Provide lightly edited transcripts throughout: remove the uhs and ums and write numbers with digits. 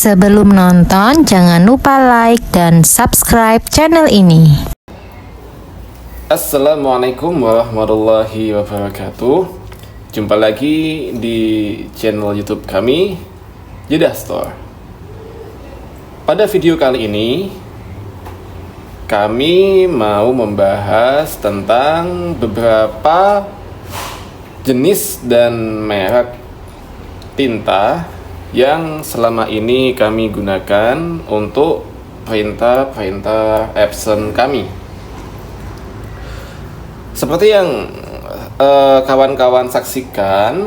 Sebelum nonton, jangan lupa like dan subscribe channel ini. Assalamualaikum warahmatullahi wabarakatuh. Jumpa lagi di channel YouTube kami, Jeddah Store. Pada video kali ini, kami mau membahas tentang beberapa jenis dan merek tinta yang selama ini kami gunakan untuk printer Epson kami. Seperti yang kawan-kawan saksikan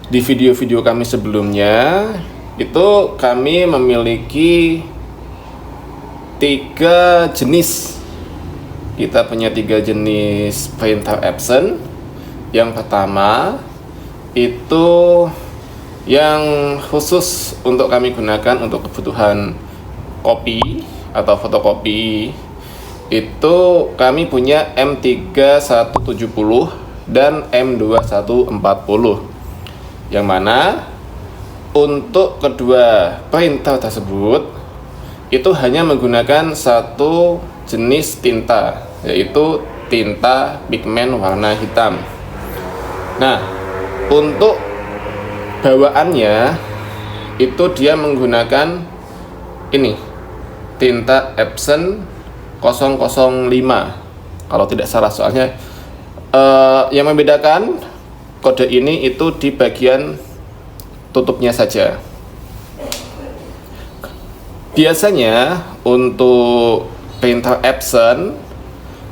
di video-video kami sebelumnya, itu kami memiliki 3 jenis. Kita punya 3 jenis printer Epson. Yang pertama itu yang khusus untuk kami gunakan untuk kebutuhan kopi atau fotokopi. Itu kami punya M3170 dan M2140, yang mana untuk kedua printer tersebut itu hanya menggunakan satu jenis tinta, yaitu tinta pigmen warna hitam. Nah, untuk bawaannya itu dia menggunakan ini, tinta Epson 005 kalau tidak salah, soalnya yang membedakan kode ini itu di bagian tutupnya saja. Biasanya untuk printer Epson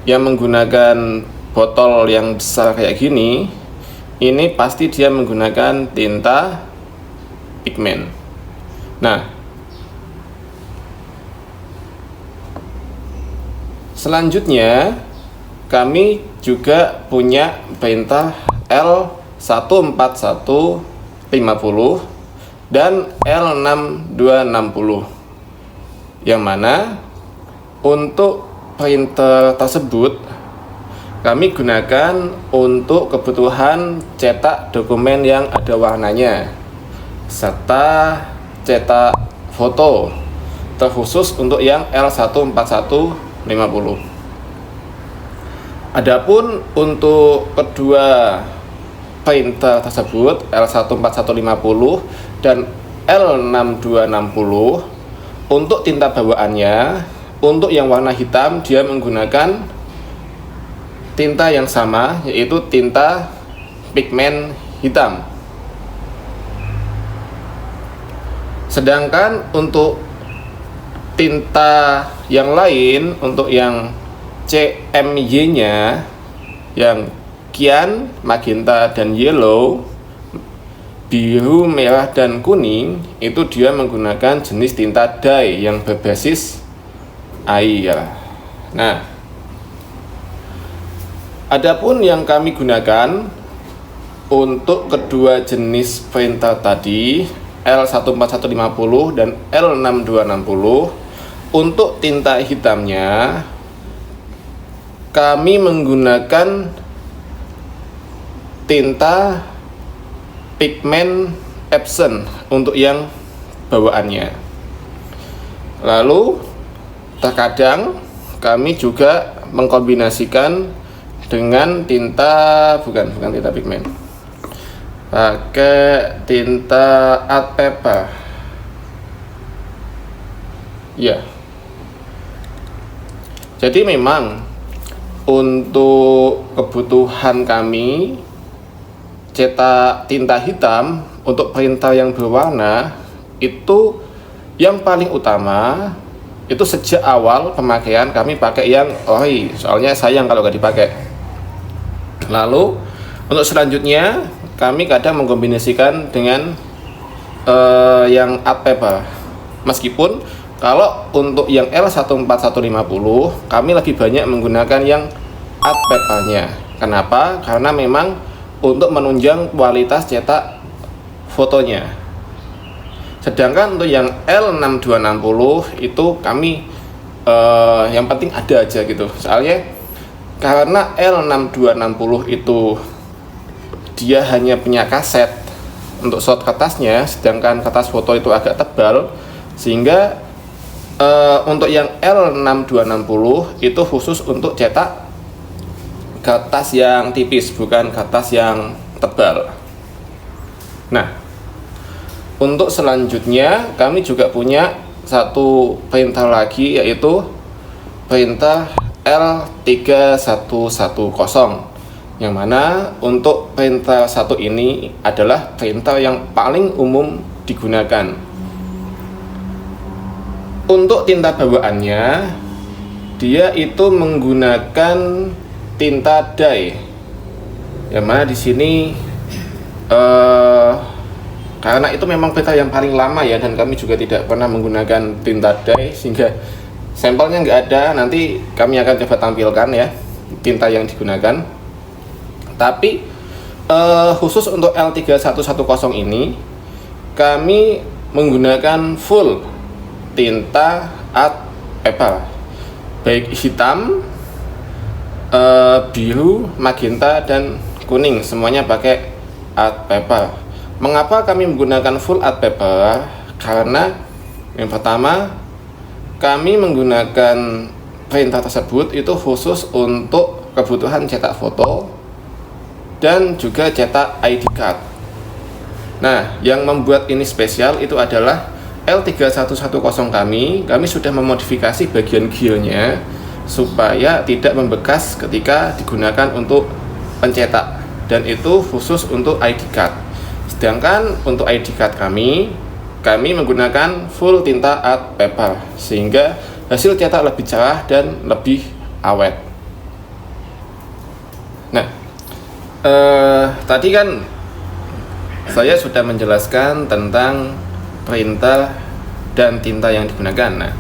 yang menggunakan botol yang besar kayak gini, ini pasti dia menggunakan tinta pigmen. Nah, selanjutnya kami juga punya printer L14150 dan L6260, yang mana untuk printer tersebut kami gunakan untuk kebutuhan cetak dokumen yang ada warnanya serta cetak foto, terkhusus untuk yang L14150. Adapun untuk kedua printer tersebut, L14150 dan L6260, untuk tinta bawaannya, untuk yang warna hitam dia menggunakan tinta yang sama, yaitu tinta pigmen hitam. Sedangkan untuk tinta yang lain, untuk yang CMY-nya, yang cyan, magenta, dan yellow, biru, merah, dan kuning, itu dia menggunakan jenis tinta dye yang berbasis air. Nah, adapun yang kami gunakan untuk kedua jenis printer tadi, L14150 dan L6260, untuk tinta hitamnya kami menggunakan tinta pigmen Epson untuk yang bawaannya. Lalu terkadang kami juga mengkombinasikan dengan tinta bukan tinta pigmen, pakai tinta art paper. Ya. Jadi memang untuk kebutuhan kami cetak tinta hitam untuk printer yang berwarna, itu yang paling utama itu sejak awal pemakaian kami pakai yang ori, soalnya sayang kalau nggak dipakai. Lalu untuk selanjutnya kami kadang mengkombinasikan dengan yang art paper. Meskipun kalau untuk yang L14150 kami lebih banyak menggunakan yang art papernya. Kenapa? Karena memang untuk menunjang kualitas cetak fotonya. Sedangkan untuk yang L6260 itu kami yang penting ada aja gitu. Soalnya karena L6260 itu dia hanya punya kaset untuk shot kertasnya, sedangkan kertas foto itu agak tebal, sehingga untuk yang L6260 itu khusus untuk cetak kertas yang tipis, bukan kertas yang tebal. Nah, untuk selanjutnya kami juga punya satu printer lagi, yaitu printer L3110, yang mana untuk printer satu ini adalah printer yang paling umum digunakan. Untuk tinta bawaannya, dia itu menggunakan tinta dye, yang mana di sini karena itu memang printer yang paling lama ya, dan kami juga tidak pernah menggunakan tinta dye, sehingga sampelnya nggak ada. Nanti kami akan coba tampilkan ya tinta yang digunakan. Tapi khusus untuk L3110 ini kami menggunakan full tinta art paper, baik hitam, biru, magenta, dan kuning, semuanya pakai art paper. Mengapa kami menggunakan full art paper? Karena yang pertama, kami menggunakan printer tersebut itu khusus untuk kebutuhan cetak foto dan juga cetak ID card. Nah, yang membuat ini spesial itu adalah L3110 kami sudah memodifikasi bagian gearnya supaya tidak membekas ketika digunakan untuk pencetak, dan itu khusus untuk ID card. Sedangkan untuk ID card kami menggunakan full tinta art paper, sehingga hasil cetak lebih cerah dan lebih awet. Nah, tadi kan saya sudah menjelaskan tentang printer dan tinta yang digunakan. Nah,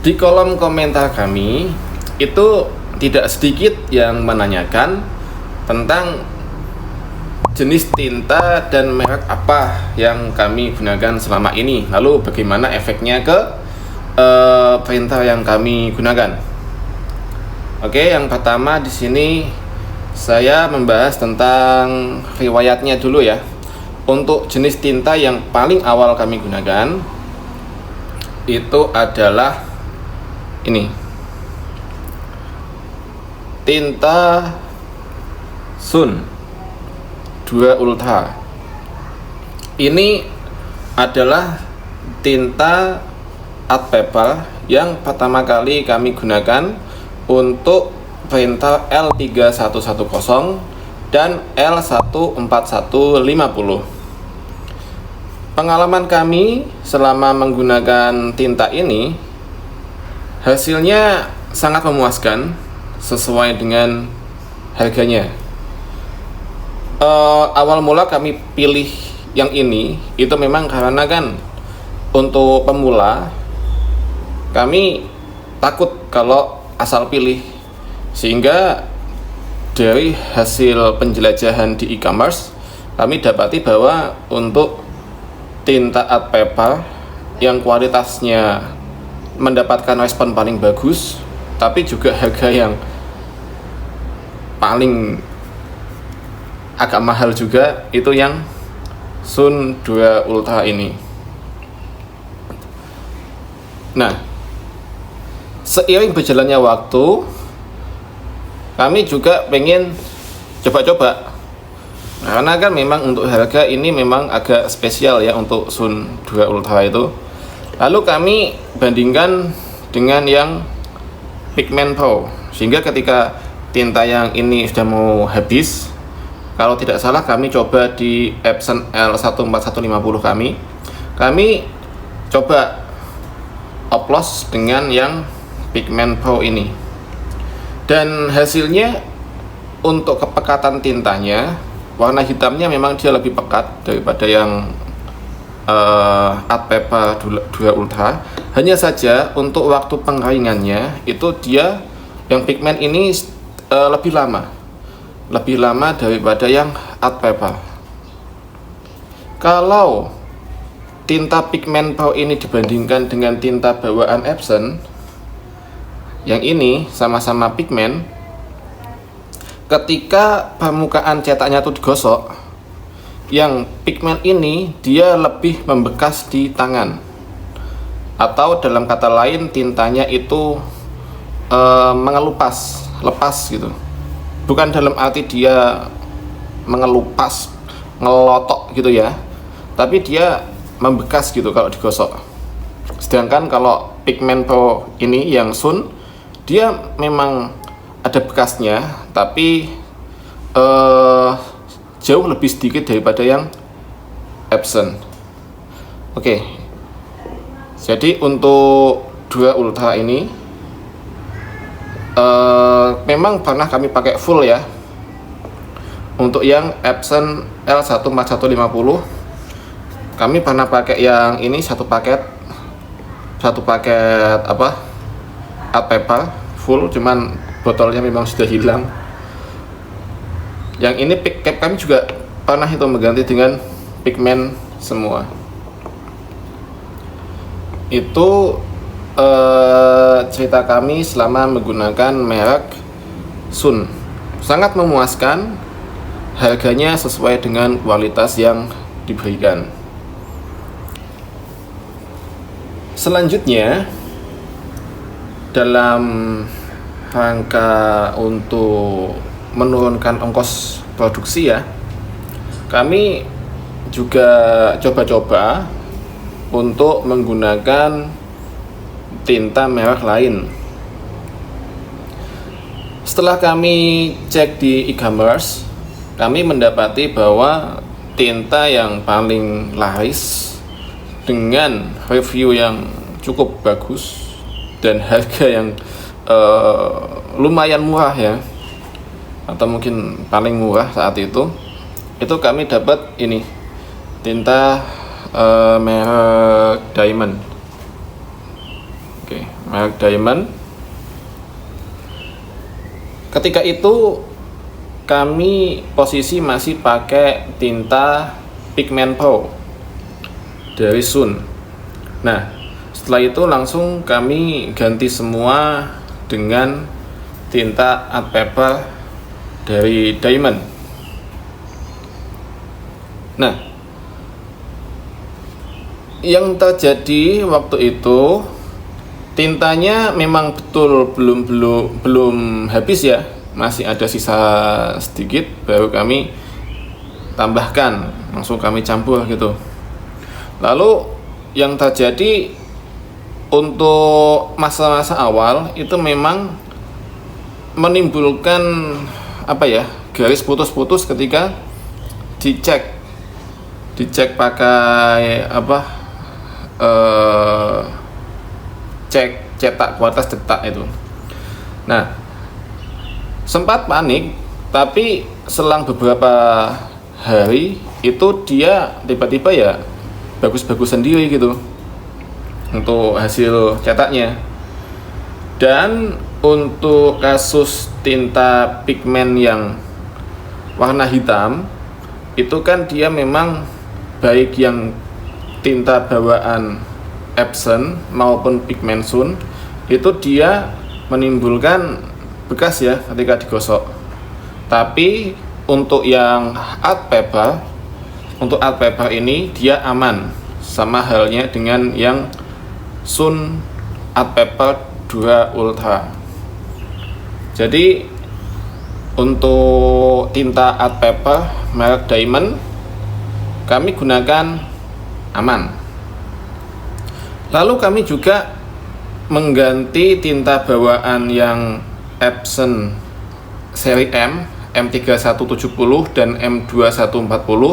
di kolom komentar kami itu tidak sedikit yang menanyakan tentang jenis tinta dan merek apa yang kami gunakan selama ini, lalu bagaimana efeknya ke printer yang kami gunakan. Oke, yang pertama di sini saya membahas tentang riwayatnya dulu ya. Untuk jenis tinta yang paling awal kami gunakan itu adalah ini, tinta Sun 2 Ultra. Ini adalah tinta art paper yang pertama kali kami gunakan untuk printer L3110 dan L14150. Pengalaman kami selama menggunakan tinta ini, hasilnya sangat memuaskan sesuai dengan harganya. Awal mula kami pilih yang ini itu memang karena kan untuk pemula kami takut kalau asal pilih, sehingga dari hasil penjelajahan di e-commerce kami dapati bahwa untuk tinta art paper yang kualitasnya mendapatkan respon paling bagus, tapi juga harga yang paling agak mahal juga, itu yang Sun 2 Ultra ini. Nah, seiring berjalannya waktu, kami juga pengen coba-coba, karena kan memang untuk harga ini memang agak spesial ya untuk Sun 2 Ultra itu. Lalu kami bandingkan dengan yang Pigment Pro, sehingga ketika tinta yang ini sudah mau habis, kalau tidak salah kami coba di Epson L14150 kami coba oplos dengan yang Pigment Pro ini. Dan hasilnya untuk kepekatan tintanya, warna hitamnya memang dia lebih pekat daripada yang art paper 2 Ultra. Hanya saja untuk waktu pengeringannya itu dia yang pigment ini lebih lama daripada yang art paper. Kalau tinta Pigment Pro ini dibandingkan dengan tinta bawaan Epson, yang ini sama-sama pigmen, ketika permukaan cetaknya itu digosok, yang pigmen ini dia lebih membekas di tangan, atau dalam kata lain tintanya itu mengelupas, lepas gitu. Bukan dalam arti dia mengelupas, ngelotok gitu ya, tapi dia membekas gitu kalau digosok. Sedangkan kalau pigmen Pro ini yang Sun, dia memang ada bekasnya, tapi jauh lebih sedikit daripada yang Epson. Oke. Jadi untuk Dura Ultra ini memang pernah kami pakai full ya. Untuk yang Epson L14150 kami pernah pakai yang ini satu paket apa, art paper full, cuman botolnya memang sudah hilang. Yang ini cap kami juga pernah itu mengganti dengan pigmen semua. Itu cerita kami selama menggunakan merek Sun. Sangat memuaskan, harganya sesuai dengan kualitas yang diberikan. Selanjutnya, dalam rangka untuk menurunkan ongkos produksi ya, kami juga coba-coba untuk menggunakan tinta merek lain. Setelah kami cek di e-commerce, kami mendapati bahwa tinta yang paling laris dengan review yang cukup bagus dan harga yang lumayan murah ya, atau mungkin paling murah saat itu kami dapat ini tinta merek Diamond. Oke, merek Diamond. Ketika itu kami posisi masih pakai tinta pigmen Pro dari Sun. Nah, setelah itu langsung kami ganti semua dengan tinta art paper dari Diamond. Nah, yang terjadi waktu itu tintanya memang betul belum habis ya, masih ada sisa sedikit, baru kami tambahkan, langsung kami campur gitu. Lalu yang terjadi untuk masa-masa awal itu memang menimbulkan apa ya, garis putus-putus ketika dicek pakai apa, cek cetak kualitas cetak itu. Nah, sempat panik, tapi selang beberapa hari itu dia tiba-tiba ya bagus-bagus sendiri gitu untuk hasil cetaknya. Dan untuk kasus tinta pigmen yang warna hitam itu kan dia memang baik yang tinta bawaan Epson maupun pigmen Sun itu dia menimbulkan bekas ya ketika digosok. Tapi untuk yang art paper, ini dia aman, sama halnya dengan yang Sun art paper Dura Ultra. Jadi untuk tinta art paper merek Diamond kami gunakan aman. Lalu kami juga mengganti tinta bawaan yang Epson seri M3170 dan M2140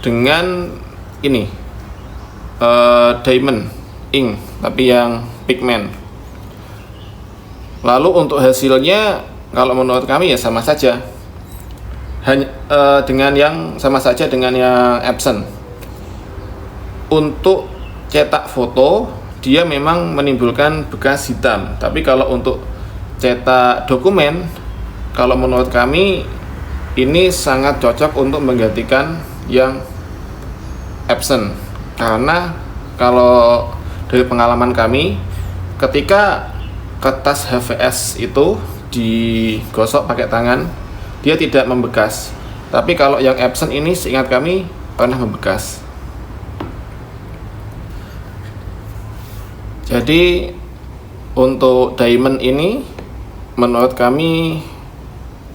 dengan ini Diamond ink, tapi yang pigmen. Lalu untuk hasilnya kalau menurut kami ya sama saja, dengan yang Epson. Untuk cetak foto dia memang menimbulkan bekas hitam, tapi kalau untuk cetak dokumen, kalau menurut kami ini sangat cocok untuk menggantikan yang Epson. Karena kalau dari pengalaman kami, ketika kertas HVS itu digosok pakai tangan, dia tidak membekas, Tapi kalau yang Epson ini seingat kami pernah membekas. Jadi untuk diamond ini menurut kami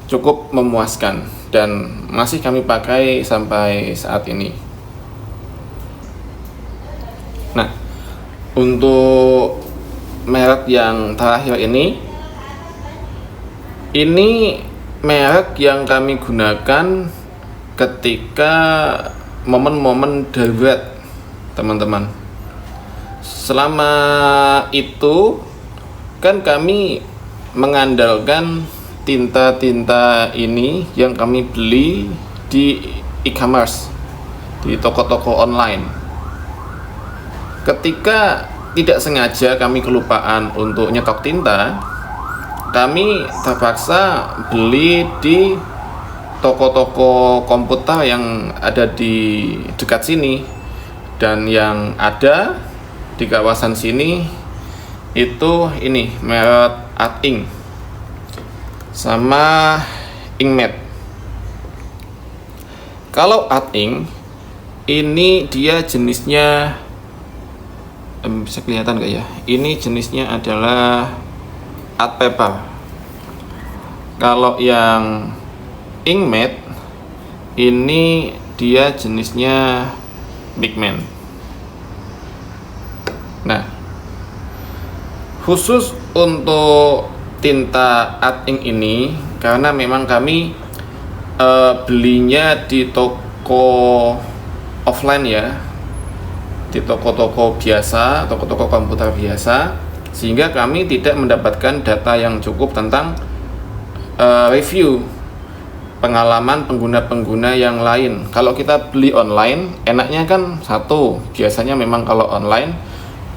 cukup memuaskan dan masih kami pakai sampai saat ini. Nah, untuk merek yang terakhir ini merek yang kami gunakan ketika momen-momen darurat, teman-teman. Selama itu kan kami mengandalkan tinta-tinta ini yang kami beli di e-commerce, di toko-toko online. Ketika tidak sengaja kami kelupaan untuk nyetok tinta, kami terpaksa beli di toko-toko komputer yang ada di dekat sini, dan yang ada di kawasan sini itu ini merek Art Ink sama Inkmat. Kalau Art Ink ini dia jenisnya bisa kelihatan nggak ya? Ini jenisnya adalah art paper. Kalau yang Inkmat ini dia jenisnya pigment. Nah, khusus untuk tinta Art Ink ini, karena memang kami belinya di toko offline ya, di toko-toko biasa, toko-toko komputer biasa, sehingga kami tidak mendapatkan data yang cukup tentang review pengalaman pengguna-pengguna yang lain. Kalau kita beli online, enaknya kan satu, biasanya memang kalau online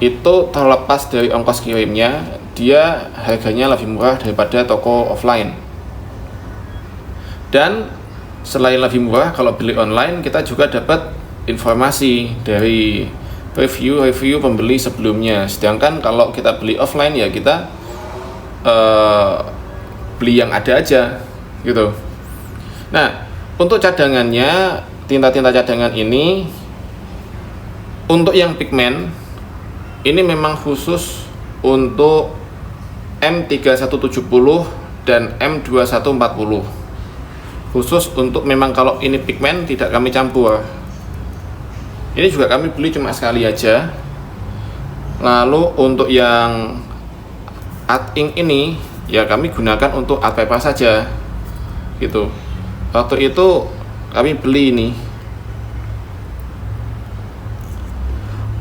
itu terlepas dari ongkos kirimnya, dia harganya lebih murah daripada toko offline. Dan selain lebih murah, kalau beli online kita juga dapat informasi dari review pembeli sebelumnya. Sedangkan kalau kita beli offline ya kita beli yang ada aja gitu. Nah, untuk cadangannya, tinta-tinta cadangan ini untuk yang pigmen ini memang khusus untuk M3170 dan M2140. Khusus untuk memang kalau ini pigmen tidak kami campur. Ini juga kami beli cuma sekali aja. Lalu untuk yang Art Ink ini ya kami gunakan untuk art paper saja gitu. Waktu itu kami beli ini.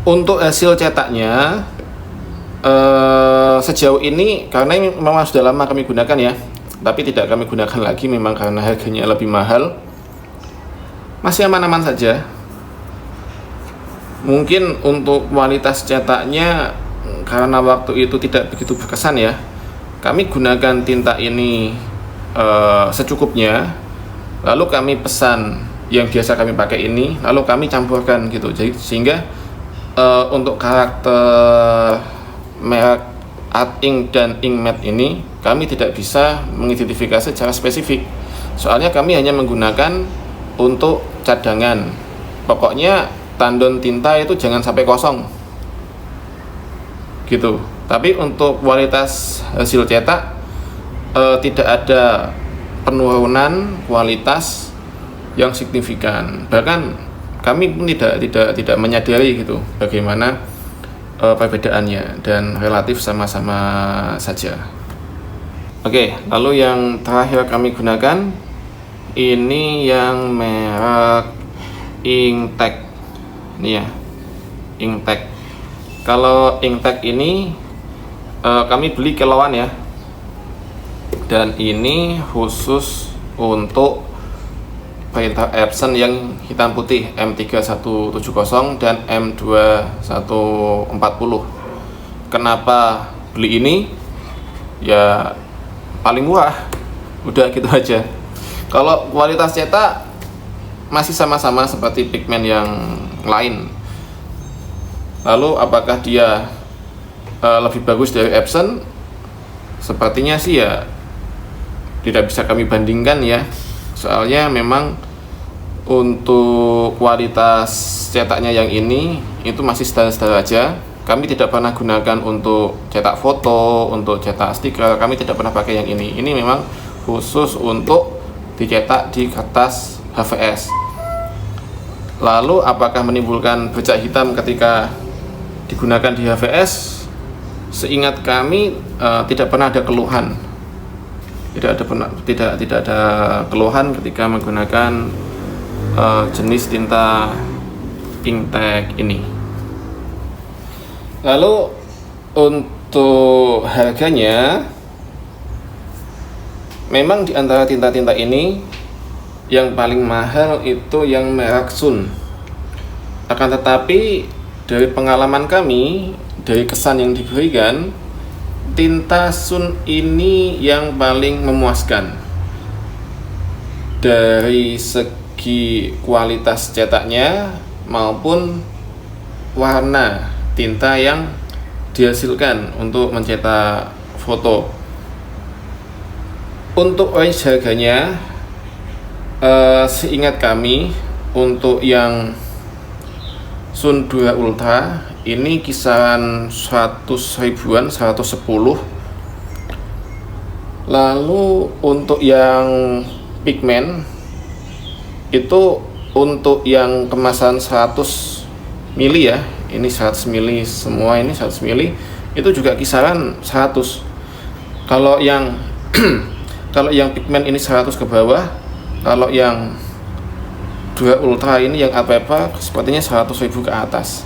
Untuk hasil cetaknya sejauh ini, karena ini memang sudah lama kami gunakan ya, tapi tidak kami gunakan lagi memang karena harganya lebih mahal, masih aman-aman saja. Mungkin untuk kualitas cetaknya karena waktu itu tidak begitu berkesan ya, kami gunakan tinta ini secukupnya, lalu kami pesan yang biasa kami pakai ini, lalu kami campurkan gitu. Jadi sehingga untuk karakter merek Art Ink dan Inkmat ini kami tidak bisa mengidentifikasi secara spesifik. Soalnya kami hanya menggunakan untuk cadangan. Pokoknya tandon tinta itu jangan sampai kosong gitu. Tapi untuk kualitas hasil cetak tidak ada penurunan kualitas yang signifikan. Bahkan kami pun tidak menyadari gitu bagaimana perbedaannya, dan relatif sama-sama saja. Oke, lalu yang terakhir kami gunakan ini yang merek Inktek. Ini ya, Inktek. Kalau Inktek ini kami beli kiloan ya, dan ini khusus untuk printer Epson yang hitam putih M3170 dan M2140. Kenapa beli ini? Ya paling murah, udah gitu aja. Kalau kualitas cetak masih sama-sama seperti pigmen yang lain. Lalu apakah dia lebih bagus dari Epson? Sepertinya sih ya tidak bisa kami bandingkan ya. Soalnya memang untuk kualitas cetaknya yang ini itu masih standar-standar aja. Kami tidak pernah gunakan untuk cetak foto, untuk cetak stiker, kami tidak pernah pakai yang ini. Ini memang khusus untuk dicetak di kertas HVS. Lalu apakah menimbulkan bercak hitam ketika digunakan di HVS? Seingat kami tidak pernah ada keluhan. Tidak ada keluhan ketika menggunakan jenis tinta inktek ini. Lalu untuk harganya, memang di antara tinta-tinta ini yang paling mahal itu yang merek Sun. Akan tetapi dari pengalaman kami, dari kesan yang diberikan, tinta Sun ini yang paling memuaskan dari segi kualitas cetaknya maupun warna tinta yang dihasilkan untuk mencetak foto. Untuk range harganya, seingat kami untuk yang Sun Dura Ultra ini kisaran 100 ribuan, 110. Lalu untuk yang pigmen itu untuk yang kemasan 100 mili ya, ini 100 mili semua, ini 100 mili itu juga kisaran 100. Kalau yang kalau yang pigmen ini 100 ke bawah, kalau yang Dura Ultra ini yang apa sepertinya 100 ribu ke atas.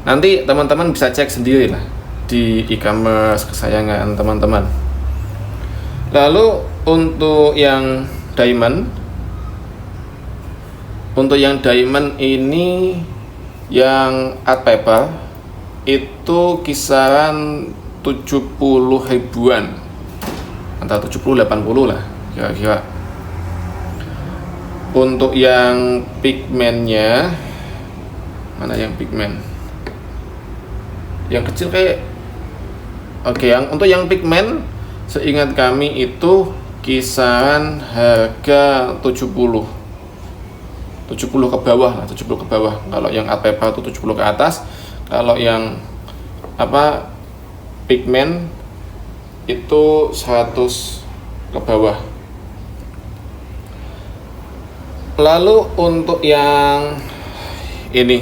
Nanti teman-teman bisa cek sendiri lah di e-commerce kesayangan teman-teman. Lalu untuk yang diamond, ini yang art paper itu kisaran 70 ribuan, antara 70-80 lah kira-kira. Untuk yang pigmennya, mana yang pigmen? Yang kecil kayak untuk yang pigmen seingat kami itu kisaran harga 70 ke bawah lah, 70 ke bawah. Kalau yang art paper itu 70 ke atas, kalau yang pigmen itu 100 ke bawah. Lalu untuk yang ini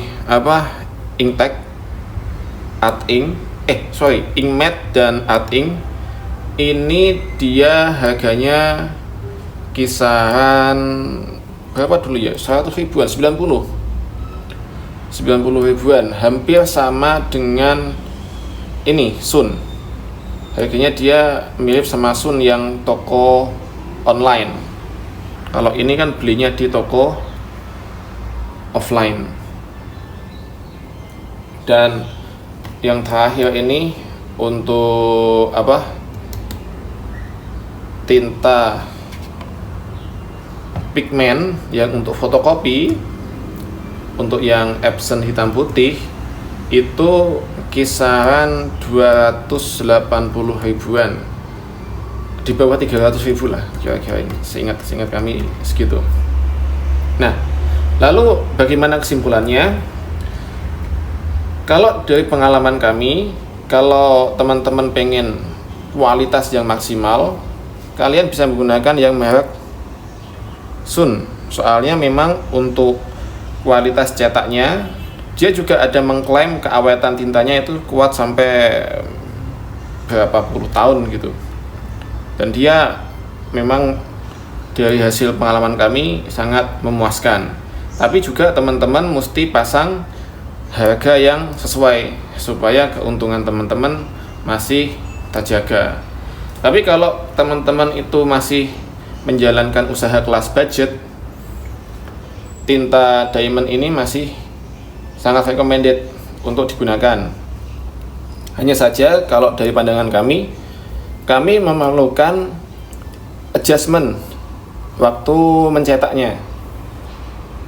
inktek, ink matte dan art ink ini dia harganya kisaran berapa dulu ya, 100 ribuan, 90 ribuan, hampir sama dengan ini Sun. Harganya dia mirip sama Sun yang toko online. Kalau ini kan belinya di toko offline. Dan yang terakhir ini untuk tinta pigmen yang untuk fotokopi, untuk yang Epson hitam putih itu kisaran 280 ribuan, di bawah 300 ribu lah kira-kira ini, seingat kami segitu. Nah, lalu bagaimana kesimpulannya? Kalau dari pengalaman kami, kalau teman-teman pengen kualitas yang maksimal, kalian bisa menggunakan yang merek Sun. Soalnya memang untuk kualitas cetaknya, dia juga ada mengklaim keaweten tintanya itu kuat sampai berapa puluh tahun gitu. Dan dia memang dari hasil pengalaman kami sangat memuaskan. Tapi juga teman-teman mesti pasang harga yang sesuai supaya keuntungan teman-teman masih terjaga. Tapi kalau teman-teman itu masih menjalankan usaha kelas budget, tinta diamond ini masih sangat recommended untuk digunakan. Hanya saja kalau dari pandangan kami memerlukan adjustment waktu mencetaknya.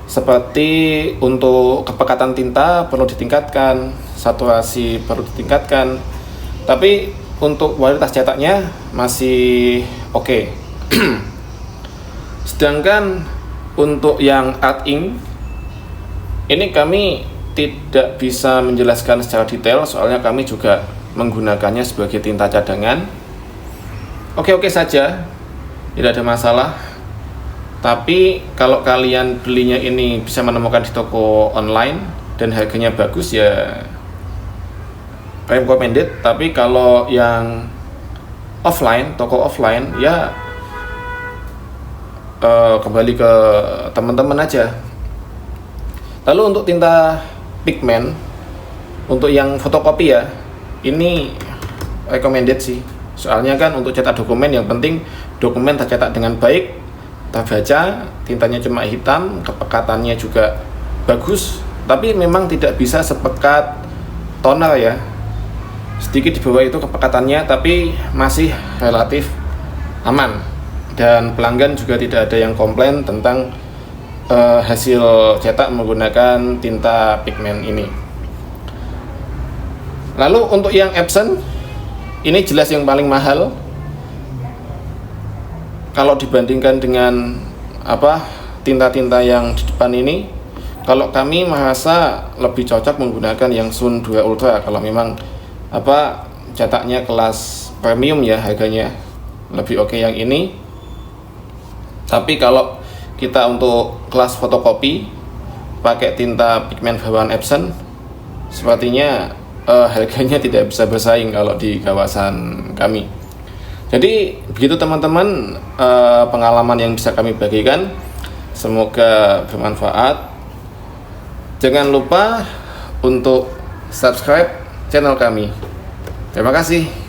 Seperti untuk kepekatan tinta perlu ditingkatkan, saturasi perlu ditingkatkan. Tapi untuk kualitas cetaknya masih oke. Sedangkan untuk yang art ink ini kami tidak bisa menjelaskan secara detail, soalnya kami juga menggunakannya sebagai tinta cadangan. Oke-oke saja, tidak ada masalah. Tapi kalau kalian belinya ini bisa menemukan di toko online dan harganya bagus, ya recommended. Tapi kalau yang offline, toko offline, ya kembali ke teman-teman aja. Lalu untuk tinta pigmen, untuk yang fotokopi ya, ini recommended sih. Soalnya kan untuk cetak dokumen yang penting dokumen tercetak dengan baik, terbaca, tintanya cuma hitam, kepekatannya juga bagus, tapi memang tidak bisa sepekat toner ya. Sedikit di bawah itu kepekatannya, tapi masih relatif aman. Dan pelanggan juga tidak ada yang komplain tentang hasil cetak menggunakan tinta pigmen ini. Lalu untuk yang Epson, ini jelas yang paling mahal kalau dibandingkan dengan tinta-tinta yang di depan ini. Kalau kami merasa lebih cocok menggunakan yang Sun 2 Ultra kalau memang cetaknya kelas premium ya, harganya lebih oke yang ini. Tapi kalau kita untuk kelas fotokopi pakai tinta pigmen bawaan Epson, sepertinya harganya tidak bisa bersaing kalau di kawasan kami. Jadi begitu teman-teman pengalaman yang bisa kami bagikan, semoga bermanfaat. Jangan lupa untuk subscribe channel kami. Terima kasih.